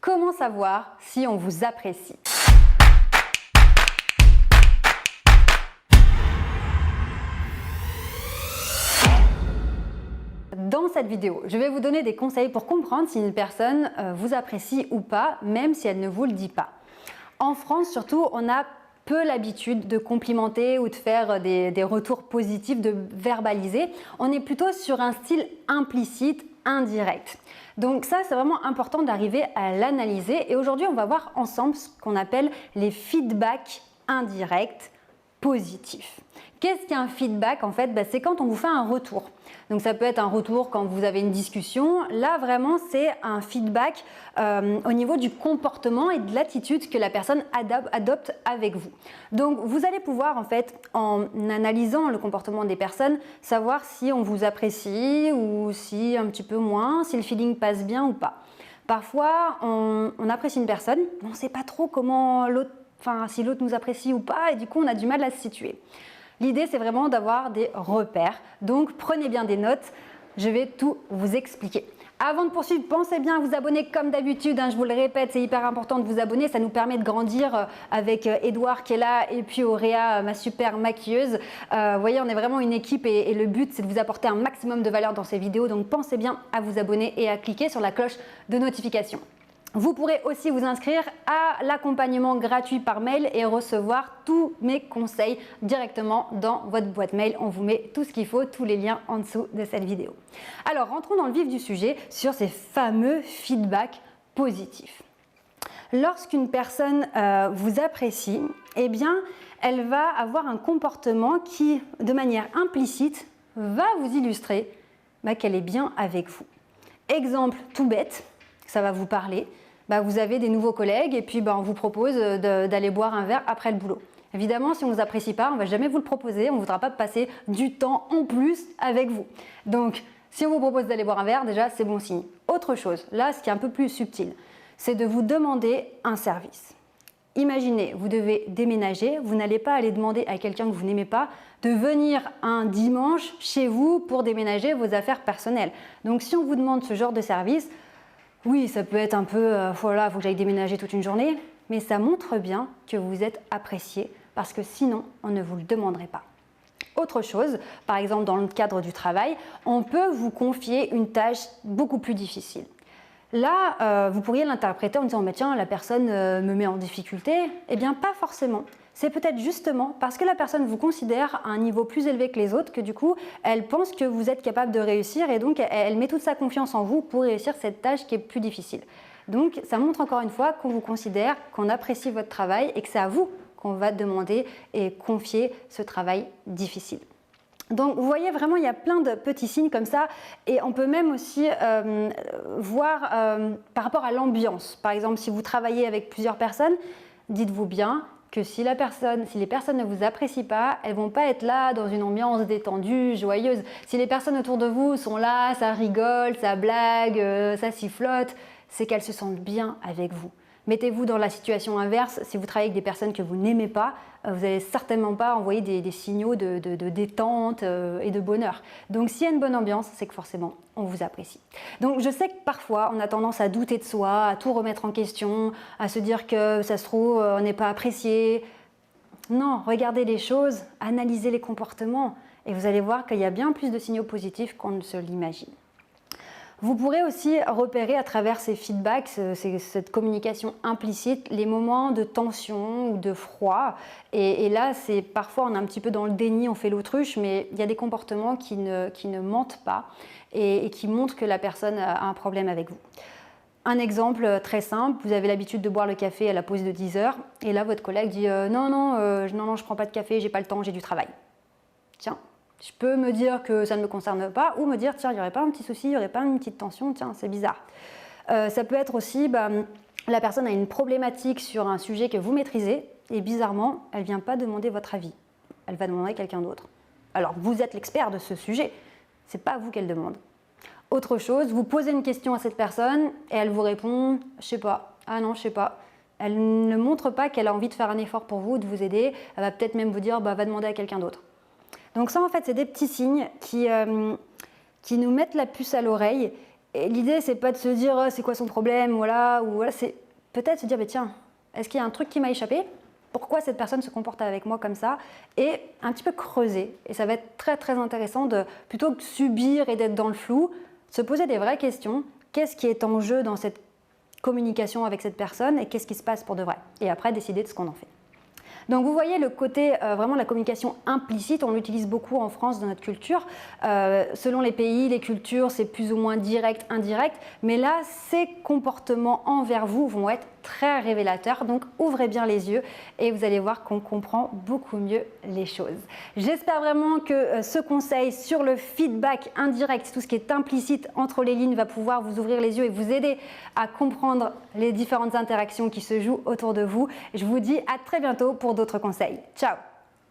Comment savoir si on vous apprécie? Dans cette vidéo, je vais vous donner des conseils pour comprendre si une personne vous apprécie ou pas, même si elle ne vous le dit pas. En France, surtout, on a peu l'habitude de complimenter ou de faire des retours positifs, de verbaliser. On est plutôt sur un style implicite, indirect. Donc ça, c'est vraiment important d'arriver à l'analyser. Et aujourd'hui, on va voir ensemble ce qu'on appelle les feedbacks indirects positifs. Qu'est-ce qu'un feedback en fait? C'est quand on vous fait un retour. Donc ça peut être un retour quand vous avez une discussion. Là vraiment c'est un feedback au niveau du comportement et de l'attitude que la personne adopte avec vous. Donc vous allez pouvoir en fait en analysant le comportement des personnes savoir si on vous apprécie ou si un petit peu moins, si le feeling passe bien ou pas. Parfois on apprécie une personne, on ne sait pas trop comment l'autre, si l'autre nous apprécie ou pas et du coup on a du mal à se situer. L'idée, c'est vraiment d'avoir des repères. Donc, prenez bien des notes. Je vais tout vous expliquer. Avant de poursuivre, pensez bien à vous abonner comme d'habitude. Je vous le répète, c'est hyper important de vous abonner. Ça nous permet de grandir avec Edouard qui est là et puis Auréa, ma super maquilleuse. Vous voyez, on est vraiment une équipe et le but, c'est de vous apporter un maximum de valeur dans ces vidéos. Donc, pensez bien à vous abonner et à cliquer sur la cloche de notification. Vous pourrez aussi vous inscrire à l'accompagnement gratuit par mail et recevoir tous mes conseils directement dans votre boîte mail. On vous met tout ce qu'il faut, tous les liens en dessous de cette vidéo. Alors, rentrons dans le vif du sujet sur ces fameux feedbacks positifs. Lorsqu'une personne vous apprécie, eh bien, elle va avoir un comportement qui, de manière implicite, va vous illustrer qu'elle est bien avec vous. Exemple tout bête, ça va vous parler. Vous avez des nouveaux collègues et puis on vous propose d'aller boire un verre après le boulot. Évidemment, si on ne vous apprécie pas, on ne va jamais vous le proposer, on ne voudra pas passer du temps en plus avec vous. Donc, si on vous propose d'aller boire un verre, déjà, c'est bon signe. Autre chose, là, ce qui est un peu plus subtil, c'est de vous demander un service. Imaginez, vous devez déménager, vous n'allez pas aller demander à quelqu'un que vous n'aimez pas de venir un dimanche chez vous pour déménager vos affaires personnelles. Donc, si on vous demande ce genre de service, oui, ça peut être un peu, voilà, il faut que j'aille déménager toute une journée, mais ça montre bien que vous êtes apprécié parce que sinon, on ne vous le demanderait pas. Autre chose, par exemple dans le cadre du travail, on peut vous confier une tâche beaucoup plus difficile. Là, vous pourriez l'interpréter en disant « tiens, la personne me met en difficulté ». Eh bien, pas forcément. C'est peut-être justement parce que la personne vous considère à un niveau plus élevé que les autres que du coup, elle pense que vous êtes capable de réussir et donc elle met toute sa confiance en vous pour réussir cette tâche qui est plus difficile. Donc, ça montre encore une fois qu'on vous considère, qu'on apprécie votre travail et que c'est à vous qu'on va demander et confier ce travail difficile. Donc vous voyez vraiment il y a plein de petits signes comme ça et on peut même aussi voir par rapport à l'ambiance. Par exemple si vous travaillez avec plusieurs personnes, dites-vous bien que si les personnes ne vous apprécient pas, elles ne vont pas être là dans une ambiance détendue, joyeuse. Si les personnes autour de vous sont là, ça rigole, ça blague, ça sifflote, c'est qu'elles se sentent bien avec vous. Mettez-vous dans la situation inverse, si vous travaillez avec des personnes que vous n'aimez pas, vous n'allez certainement pas envoyer des signaux de détente et de bonheur. Donc s'il y a une bonne ambiance, c'est que forcément on vous apprécie. Donc je sais que parfois on a tendance à douter de soi, à tout remettre en question, à se dire que ça se trouve on n'est pas apprécié. Non, regardez les choses, analysez les comportements et vous allez voir qu'il y a bien plus de signaux positifs qu'on ne se l'imagine. Vous pourrez aussi repérer à travers ces feedbacks, cette communication implicite, les moments de tension ou de froid. Et là, c'est parfois on est un petit peu dans le déni, on fait l'autruche, mais il y a des comportements qui ne mentent pas et qui montrent que la personne a un problème avec vous. Un exemple très simple, vous avez l'habitude de boire le café à la pause de 10 heures et là votre collègue dit non, je ne prends pas de café, j'ai pas le temps, j'ai du travail. Tiens. Je peux me dire que ça ne me concerne pas ou me dire tiens, il n'y aurait pas un petit souci, il n'y aurait pas une petite tension, tiens, c'est bizarre. Ça peut être aussi, la personne a une problématique sur un sujet que vous maîtrisez et bizarrement, elle ne vient pas demander votre avis. Elle va demander à quelqu'un d'autre. Alors, vous êtes l'expert de ce sujet, ce n'est pas à vous qu'elle demande. Autre chose, vous posez une question à cette personne et elle vous répond « je sais pas, ah non, je sais pas ». Elle ne montre pas qu'elle a envie de faire un effort pour vous, de vous aider. Elle va peut-être même vous dire va demander à quelqu'un d'autre. Donc ça, en fait, c'est des petits signes qui nous mettent la puce à l'oreille Et l'idée, c'est pas de se dire oh, c'est quoi son problème, voilà, ou voilà, c'est peut-être se dire mais tiens, est-ce qu'il y a un truc qui m'a échappé? Pourquoi cette personne se comporte avec moi comme ça? Et un petit peu creuser. Et ça va être très très intéressant de, plutôt que de subir et d'être dans le flou, se poser des vraies questions. Qu'est-ce qui est en jeu dans cette communication avec cette personne et qu'est-ce qui se passe pour de vrai? Et après, décider de ce qu'on en fait. Donc vous voyez le côté vraiment de la communication implicite, on l'utilise beaucoup en France dans notre culture. Selon les pays, les cultures, c'est plus ou moins direct, indirect. Mais là, ces comportements envers vous vont être très révélateurs. Donc ouvrez bien les yeux et vous allez voir qu'on comprend beaucoup mieux les choses. J'espère vraiment que ce conseil sur le feedback indirect, tout ce qui est implicite entre les lignes, va pouvoir vous ouvrir les yeux et vous aider à comprendre les différentes interactions qui se jouent autour de vous. Je vous dis à très bientôt pour d'autres conseils. Ciao!